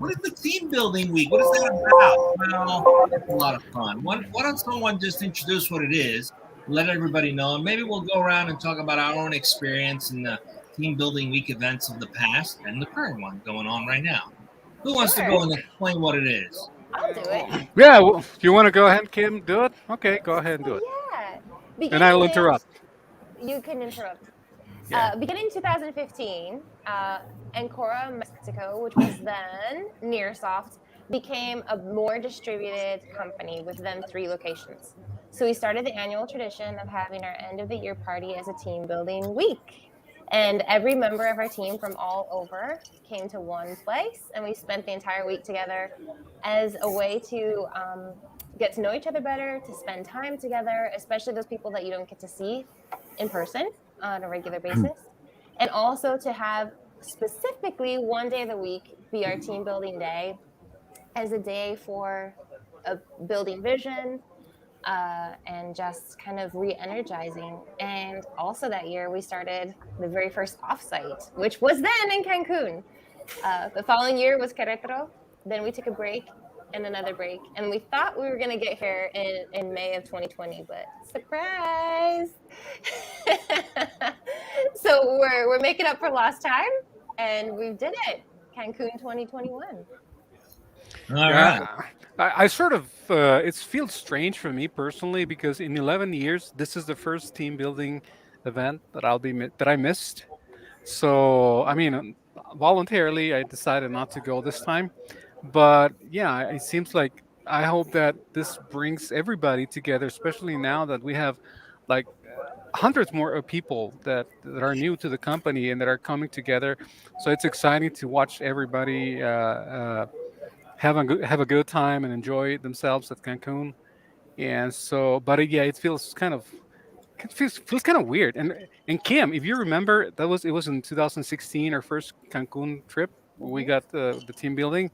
What is the team building week? What is that about? Well, it's a lot of fun. Why don't someone just introduce what it is, let everybody know, and maybe we'll go around and talk about our own experience in the team building week events of the past and the current one going on right now. Who wants to go and explain what it is? I'll do it. Yeah, well, you want to go ahead, Kim? Do it? Okay, go ahead and do it. Yeah. And I'll Beginning in, interrupt. you can interrupt. Yeah. Beginning 2015, Ancora, Mexico, which was then Nearsoft, became a more distributed company with then 3 locations. So we started the annual tradition of having our end of the year party as a team building week. And every member of our team from all over came to one place, and we spent the entire week together as a way to get to know each other better, to spend time together, especially those people that you don't get to see in person on a regular basis, and also to have specifically one day of the week be our team building day as a day for building vision and just kind of re-energizing. And also that year we started the very first offsite, which was then in Cancun. The following year was Querétaro. Then we took a break and another break, and we thought we were going to get here in May of 2020, but surprise. So we're making up for lost time, and we did it. Cancun 2021. All right. I sort of it feels strange for me personally because in 11 years this is the first team building event that I missed. So I mean, voluntarily I decided not to go this time. But yeah, it seems like I hope that this brings everybody together, especially now that we have like hundreds more of people that are new to the company and that are coming together. So it's exciting to watch everybody have a good time and enjoy themselves at Cancun. And so, but yeah, it feels kind of weird. And Kim, if you remember, it was in 2016 our first Cancun trip. We Mm-hmm. got the team building.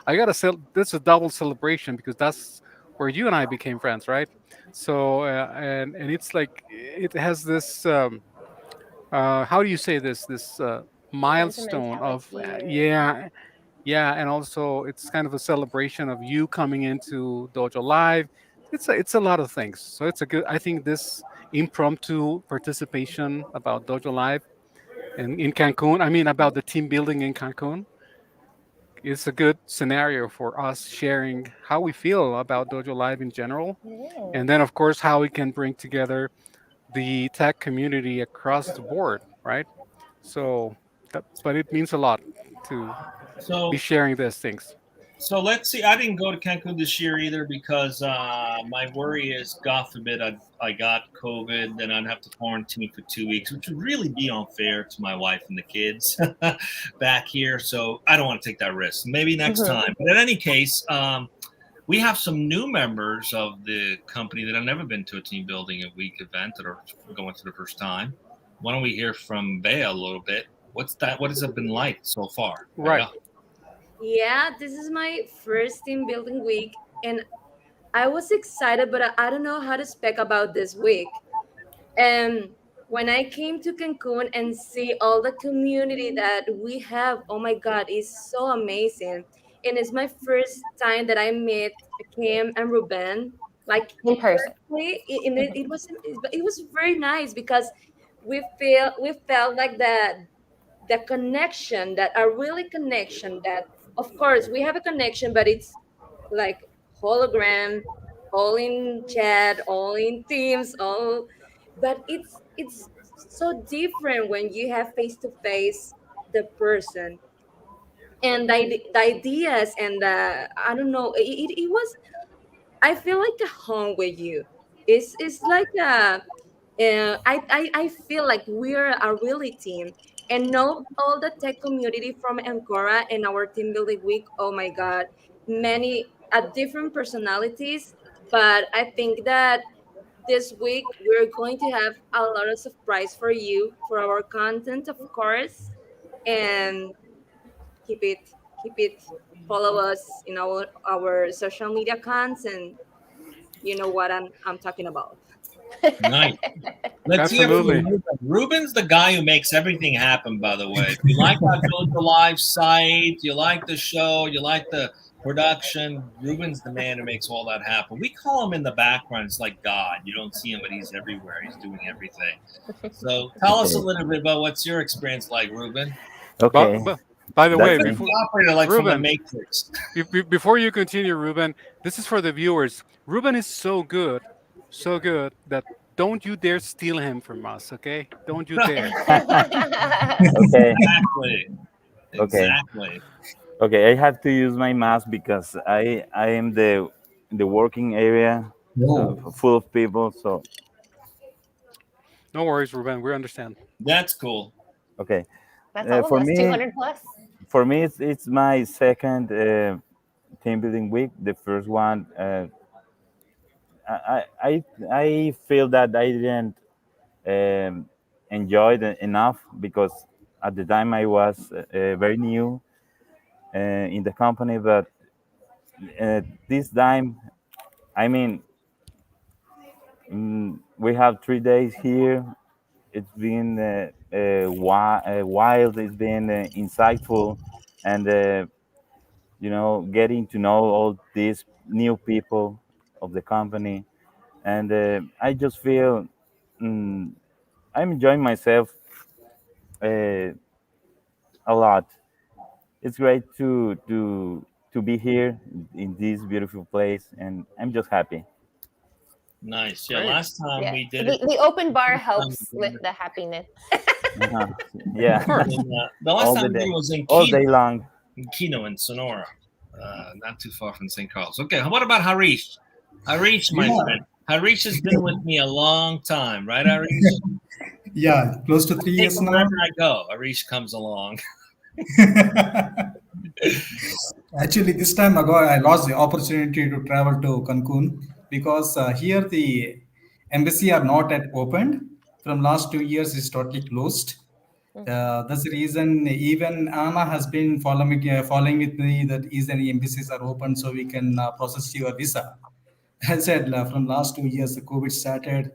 I gotta say that's a double celebration because that's where you and I became friends, right? So and it's like it has this how do you say this milestone of Sentimentality or yeah, and also it's kind of a celebration of you coming into Dojo Live. It's a lot of things. So it's a good. I think this impromptu participation about Dojo Live in Cancun. I mean about the team building in Cancun. It's a good scenario for us sharing how we feel about Dojo Live in general, yeah. and then of course how we can bring together the tech community across the board, right? So, but it means a lot to be So sharing these things. So let's see. I didn't go to Cancun this year either because my worry is, God forbid, I got COVID, then I'd have to quarantine for 2 weeks, which would really be unfair to my wife and the kids back here. So I don't want to take that risk. Maybe next Mm-hmm. time. But in any case, we have some new members of the company that have never been to a team building a week event that are going for the first time. Why don't we hear from Bea a little bit? What's that? What has it been like so far? Right. Bea? Yeah, this is my first team building week, and I was excited, but I don't know how to speak about this week. And when I came to Cancun and see all the community that we have, oh my God, it's so amazing. And it's my first time that I met Kim and Ruben, like In person. personally, it was very nice because we felt like the connection, that a really connection, that of course we have a connection, but it's like hologram, all in chat, all in teams, all, but it's so different when you have face to face the person, and the ideas, and I don't know, it was, I feel like a home with you. It's like I feel like we're a really team. And know all the tech community from Ancora and our team building week. Oh my God, many different personalities. But I think that this week we're going to have a lot of surprise for you, for our content, of course. And keep it, keep it. Follow us in our social media accounts, and you know what I'm talking about. Nice. Let's hear from Absolutely. Ruben. Ruben's the guy who makes everything happen, by the way. If you like our dojo.live site, you like the show, you like the production, Ruben's the man who makes all that happen. We call him in the background. It's like God. You don't see him, but he's everywhere. He's doing everything. So tell us a Okay. little bit about what's your experience like, Ruben. But, Okay. but by the way, That's Ruben's me. the before operator like from the Ruben, Matrix. before you continue, Ruben, this is for the viewers. Ruben is so good that don't you dare steal him from us, okay? Don't you dare. Okay. Exactly. Okay. Exactly. Okay. I have to use my mask because I am the working area, so Whoa. full of people. So No worries, Ruben. We understand. That's cool. okay. That's all of For us, me, 200 plus. it's my second team building week. The first one, I feel that I didn't um, enjoy it enough because at the time I was very new in the company, but this time, I mean, we have 3 days here. It's been wild. It's been insightful, and getting to know all these new people of the company, and I just feel mm, I'm enjoying myself uh, a lot. It's great to be here in this beautiful place, and I'm just happy. Nice. Yeah, Great. last time Yeah. we did it. The open bar helps with the happiness. Uh-huh. Of Yeah, course. The last all the time we day, was in all Kino, day long. in Sonora, not too far from St. Carlos. Okay, what about Harish? Harish, my Yeah, friend. Harish has been with me a long time, right, Harish? yeah, close to I three take years him now. wherever I go. Harish comes along. Actually, this time ago, I lost the opportunity to travel to Cancun because here the embassy are not at opened. From last 2 years, it's totally closed. Mhm. That's the reason even Anna has been following with me that is any embassies are open so we can process your visa. I said from last 2 years the COVID started.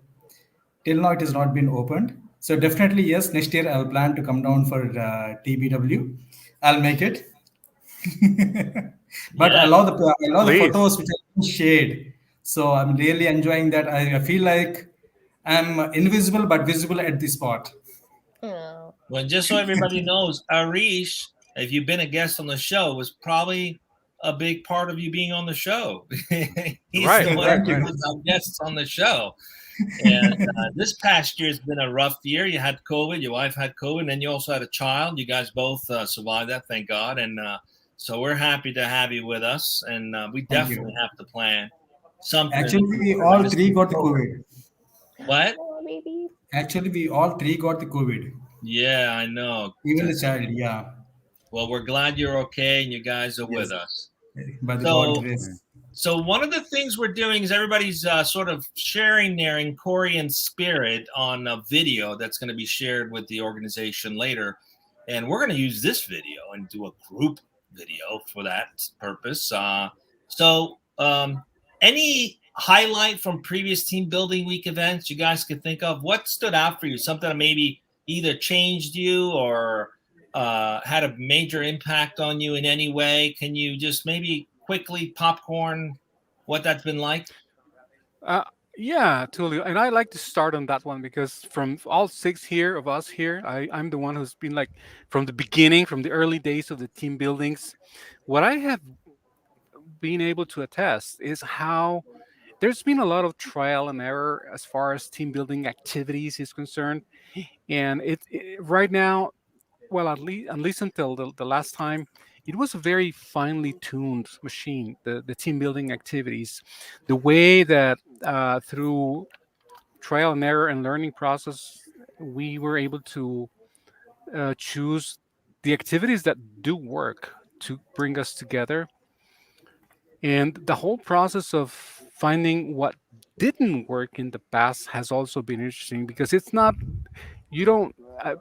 Till now, it has not been opened. So definitely, yes. Next year, I'll plan to come down for TBW. I'll make it. But Yeah. I love the Please. photos which have been shared. So I'm really enjoying that. I feel like I'm invisible but visible at the spot. Oh. Well, just so everybody knows, Harish, if you've been a guest on the show, was probably a big part of you being on the show. He's Right, the one who right, Thank right. you. puts our guests on the show. And this past year has been a rough year. You had COVID, your wife had COVID, and then you also had a child. You guys both survived that, thank God. And so we're happy to have you with us. And we Thank definitely you. have to plan something in the Actually, we future. I all just three need got the COVID. COVID. What? Oh, baby. Actually, we all three got the COVID. Yeah, I know. Even the child, yeah. Well, we're glad you're okay and you guys are with Yes. us. By the God So, grace. so one of the things we're doing is everybody's sort of sharing their Korean spirit on a video that's going to be shared with the organization later, and we're going to use this video and do a group video for that purpose. Any highlight from previous team building week events you guys could think of? What stood out for you? Something that maybe either changed you or had a major impact on you in any way? Can you just maybe quickly popcorn what that's been like? Uh, yeah, totally. And I like to start on that one because from all six here of us here, I'm the one who's been like from the beginning, from the early days of the team buildings. What I have been able to attest is how there's been a lot of trial and error as far as team building activities is concerned. And right now, well, at least until the last time, it was a very finely tuned machine. The team building activities, the way that through trial and error and learning process, we were able to choose the activities that do work to bring us together, and the whole process of finding what didn't work in the past has also been interesting because it's not you don't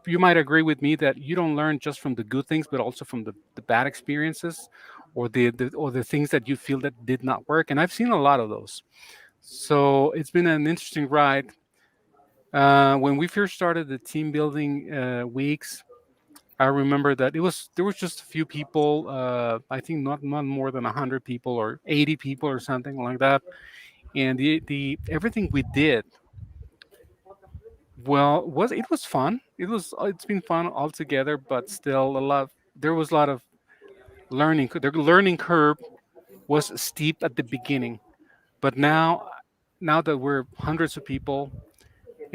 you might agree with me that you don't learn just from the good things but also from the bad experiences or the things that you feel that did not work, and I've seen a lot of those. So it's been an interesting ride. When we first started the team building weeks, I remember that there was just a few people. I think not more than 100 people or 80 people or something like that. And the everything we did, well, was fun. It's been fun altogether, but still there was a lot of learning. The learning curve was steep at the beginning, but now that we're hundreds of people,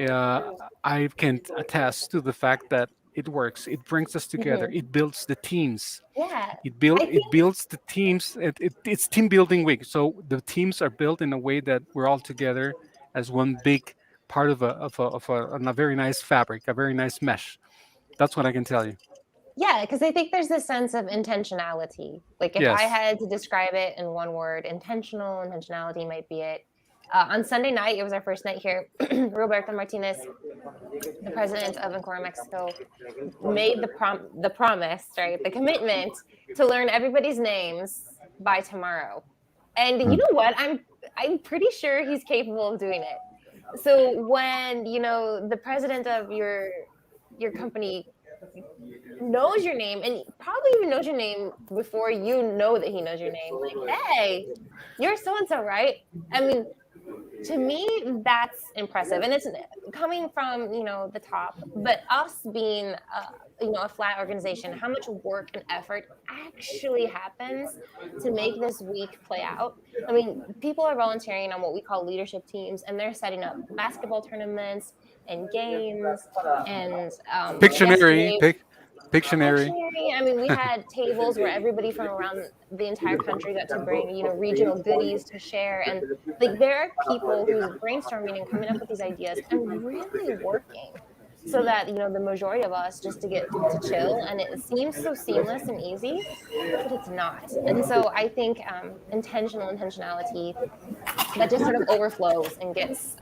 uh, I can attest to the fact that it works. It brings us together. Mhm. It builds the teams. Yeah, I think It builds the teams. It's team building week. So the teams are built in a way that we're all together as one big part of a very nice fabric, a very nice mesh. That's what I can tell you. yeah, because I think there's this sense of intentionality. Like if I Yes. had to describe it in one word, intentionality might be it. On Sunday night, it was our first night here. Roberto Martinez, the president of Ancora, Mexico, made the promise, right, the commitment to learn everybody's names by tomorrow. And you know what? I'm pretty sure he's capable of doing it. So when the president of your company knows your name and probably even knows your name before you know that he knows your name, like, hey, you're so and so, right? I mean, to me, that's impressive, and it's coming from the top. But us being a flat organization, how much work and effort actually happens to make this week play out? I mean, people are volunteering on what we call leadership teams, and they're setting up basketball tournaments and games and Pictionary, yesterday Pictionary. Pictionary. I mean, we had tables where everybody from around the entire country got to bring, regional goodies to share. And like there are people who's brainstorming and coming up with these ideas and really working so that, the majority of us just to get to chill. And it seems so seamless and easy, but it's not. And so I think intentionality that just sort of overflows and gets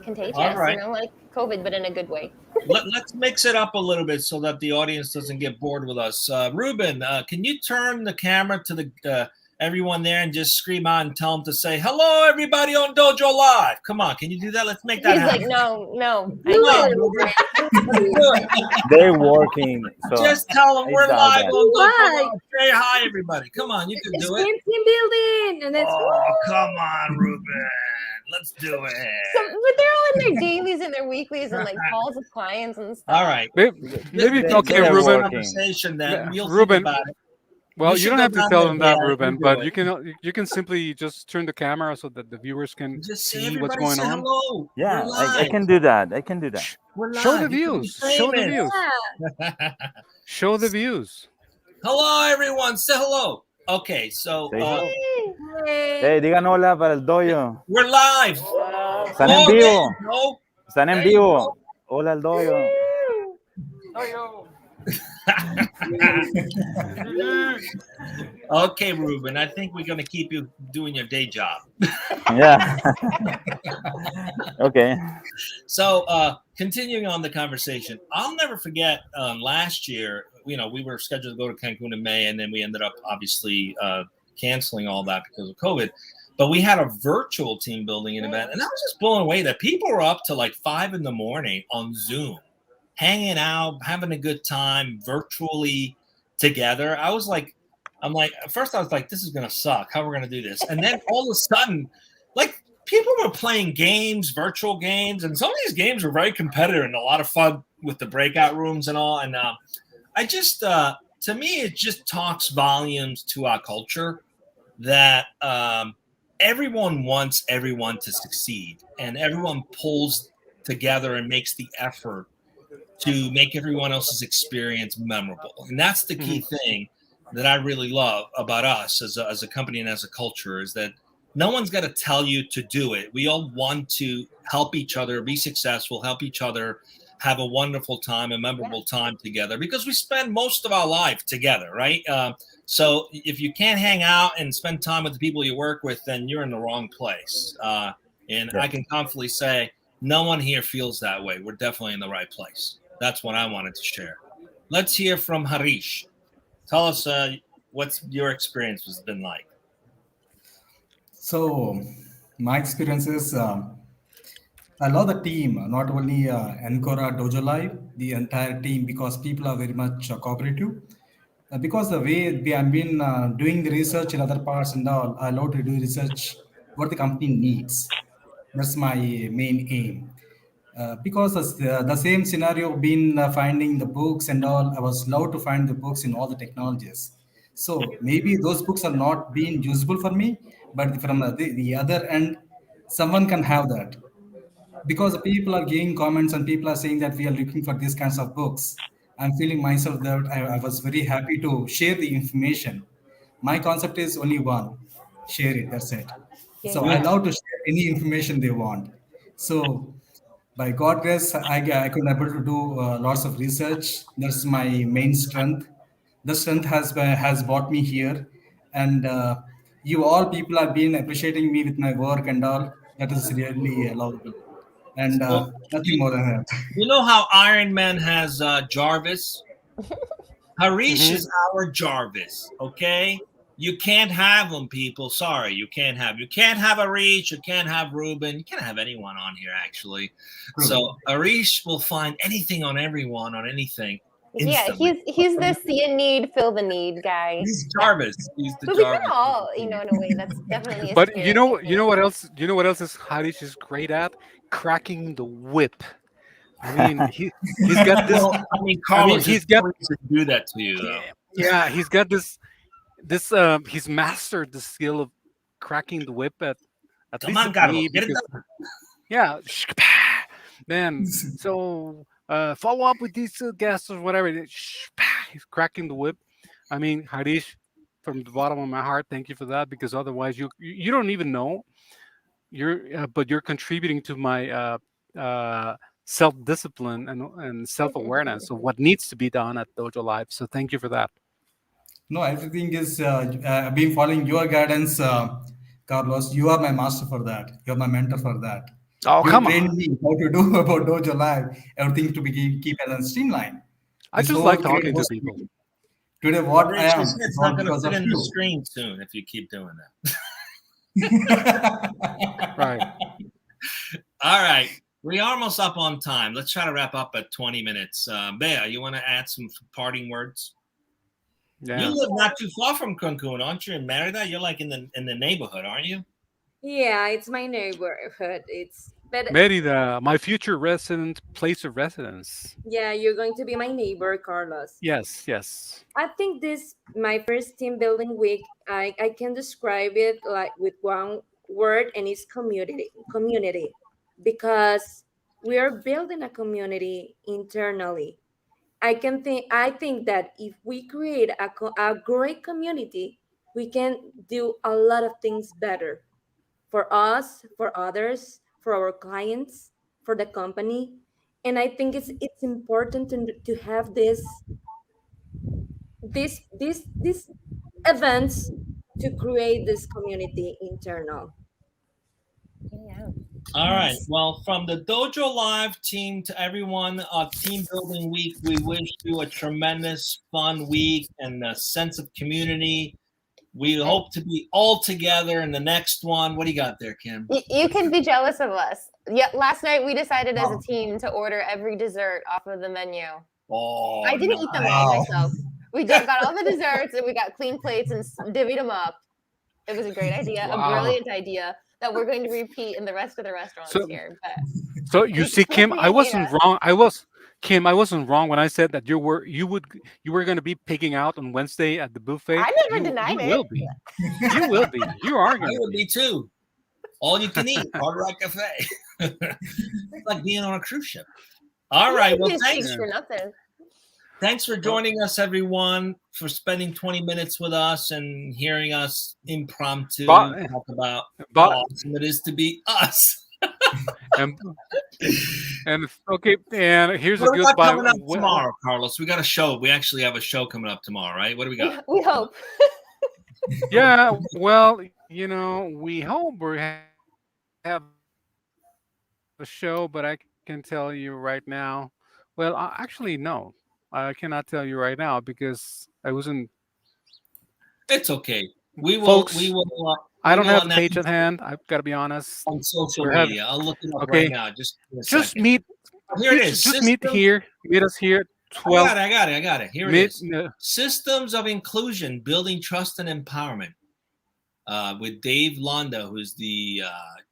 contagious, All right. like COVID, but in a good way. Let's mix it up a little bit so that the audience doesn't get bored with us. Ruben, can you turn the camera to the everyone there and just scream out and tell them to say hello, everybody on Dojo Live? Come on, can you do that? Let's make that He's happen. like, no. They're working. So Just tell them I we're doubt live that. on Dojo Why? Live. Say hi, everybody. Come on, you can It's do it. team building, and it's Oh, come on, Ruben. Let's do it. But they're all in their dailies and their weeklies and like calls with clients and stuff. All right. Maybe, okay, they're Ruben. working. Conversation then. You'll Ruben. think about it. Well, you should don't go have to down tell there, them that, Dale, Ruben, and do but it. you can simply just turn the camera so that the viewers can Just say see what's everybody going say on. hello. Yeah, We're I live. can do that. I can do that. We're live. Show the You can be views. Show the famous. views. Show the views. Hello, everyone. Say hello. Okay, so Hey, digan hola para el dojo. we're live. Están en Oh, there vivo. you go. Están en There you vivo. Hola al dojo. Okay, Ruben, I think we're going to keep you doing your day job. Yeah. Okay. So, continuing on the conversation, I'll never forget last year, we were scheduled to go to Cancun in May, and then we ended up obviously canceling all that because of COVID. But we had a virtual team building event, and I was just blown away that people were up to like 5 a.m. on Zoom, hanging out, having a good time virtually together. At first I was like, this is going to suck. How are we going to do this? And then all of a sudden, like people were playing games, virtual games, and some of these games were very competitive and a lot of fun with the breakout rooms and all. And I just, to me, it just talks volumes to our culture that everyone wants everyone to succeed, and everyone pulls together and makes the effort to make everyone else's experience memorable. And that's the key thing that I really love about us as a company and as a culture, is that no one's got to tell you to do it. We all want to help each other be successful, help each other have a wonderful time, a memorable time together, because we spend most of our life together, right? So if you can't hang out and spend time with the people you work with, then you're in the wrong place. And I can confidently say no one here feels that way. We're definitely in the right place. That's what I wanted to share. Let's hear from Harish. Tell us what's your experience has been like. So, my experience is I love the team, not only Ancora Dojo Live, the entire team, because people are very much cooperative. Because the way I've been doing the research in other parts and all, I love to do research what the company needs. That's my main aim. Because the same scenario been finding the books and all, I was allowed to find the books in all the technologies. So maybe those books are not being usable for me, but from the other end, someone can have that because people are giving comments and people are saying that we are looking for these kinds of books. I'm feeling myself that I was very happy to share the information. My concept is only one: share it. That's it. Yeah, So I yeah. love to share any information they want. So by God grace, I could able to do lots of research. That's my main strength. The strength has brought me here, and you all people have been appreciating me with my work and all. That is really lovable, and So nothing you more than that. you know how Iron Man has Jarvis? Harish Hmm. is our Jarvis, okay? You can't have them, people. Sorry, you can't have. You can't have Harish. You can't have Ruben. You can't have anyone on here, actually. True. So Harish will find anything on everyone on anything Yeah, instantly. he's the see a need, fill the need guy. He's Yeah. Jarvis. He's the But we kind Jarvis of of the all, team. in a way, that's definitely a But spirit, I you think. know what else? You know what else is Harish is great at? Cracking the whip. I mean, he's got this. Well, I mean, I mean, Carlos, there's he's got no reason to do that to you, though. yeah, he's got this. He's mastered the skill of cracking the whip at Come least on, at Carlos, me get it because done. yeah, man. So follow up with these guests or whatever. He's cracking the whip. I mean, Harish, from the bottom of my heart, thank you for that because otherwise you don't even know but you're contributing to my self discipline and self awareness of what needs to be done at Dojo Live. So thank you for that. No, everything is. I've been following your guidance, Carlos. You are my master for that. You're my mentor for that. Oh You come trained on! me how to do about Dojo Live, everything to be keep as a streamline. I This just whole like great talking to host people. today, But what I Rich, am it's is not all going to because fit of in the you. screen soon if you keep doing that. Right. All right. We're almost up on time. Let's try to wrap up at 20 minutes. Bea, you want to add some parting words? You Yeah. live not too far from Cancun, aren't you? In Merida, you're like in the neighborhood, aren't you? Yeah, it's my neighborhood. It's but Merida, my future resident place of residence. yeah, you're going to be my neighbor, Carlos. Yes, yes. I think this my first team building week. I can describe it like with one word, and it's community. Community, because we are building a community internally. I think that if we create a great community, we can do a lot of things better for us, for others, for our clients, for the company. And I think it's important to have these events to create this community internal. Yeah. All right. Well, from the Dojo Live team to everyone, Team Building Week, we wish you a tremendous, fun week and a sense of community. We And hope to be all together in the next one. What do you got there, Kim? you can be jealous of us. Yeah, last night we decided as a Wow. team to order every dessert off of the menu. Oh, I didn't eat them all nice. Wow. myself. We got all the desserts and we got clean plates and divvied them up. It was a great idea, a Wow. brilliant idea that we're going to repeat in the rest of the restaurants So here. But so you you see, Kim, can't I hate wasn't us. wrong. I wasn't wrong when I said that you were going to be picking out on Wednesday at the buffet. I never You denied it. will be. You will be. You are I going to would be. be too. All you can eat, Hard Rock Cafe. It's like being on a cruise ship. All You right. eat Well, these thanks. cheeks for nothing. Thanks for Well, joining us, everyone, for spending 20 minutes with us and hearing us impromptu but talk about how but awesome it is to be us. and okay, and here's a What do we got goodbye. coming up tomorrow, Carlos? We got a show. We actually have a show coming up tomorrow, right? What do we got? We hope. Yeah, well, we hope we have a show, but I can tell you right now. Well, actually, no, I cannot tell you right now because I wasn't. It's okay. We Folks, will. We will. I I don't will have the announce page at hand. I've got to be honest. on social We're having media. I'll look it up okay. right now. Just in a Just second. meet. Here it is. Just meet here. Meet us here. I 12. got it. Here it is. Systems of Inclusion, Building Trust and Empowerment. With Dave Londa, who's the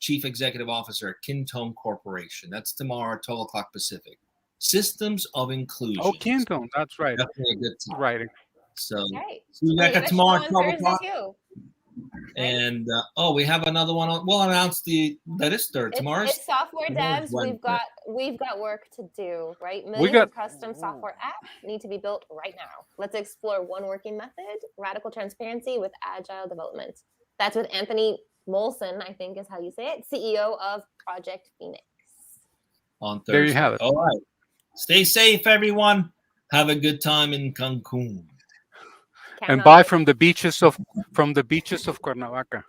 Chief Executive Officer at Kintone Corporation. That's tomorrow, 12 o'clock Pacific. Systems of Inclusion. Oh, Kintone. That's right. Definitely a good time. Writing. So, Right. see you back at tomorrow, 12 o'clock. Too. And we have another one. We'll announce that is third tomorrow. It's software devs. We've got work to do, right? Millions of custom software apps need to be built right now. Let's explore one working method: radical transparency with agile development. That's with Anthony Molson, I think is how you say it, CEO of Project Phoenix. On Thursday. There you have it. All right. Stay safe, everyone. Have a good time in Cancun. And buy from the beaches of Cuernavaca.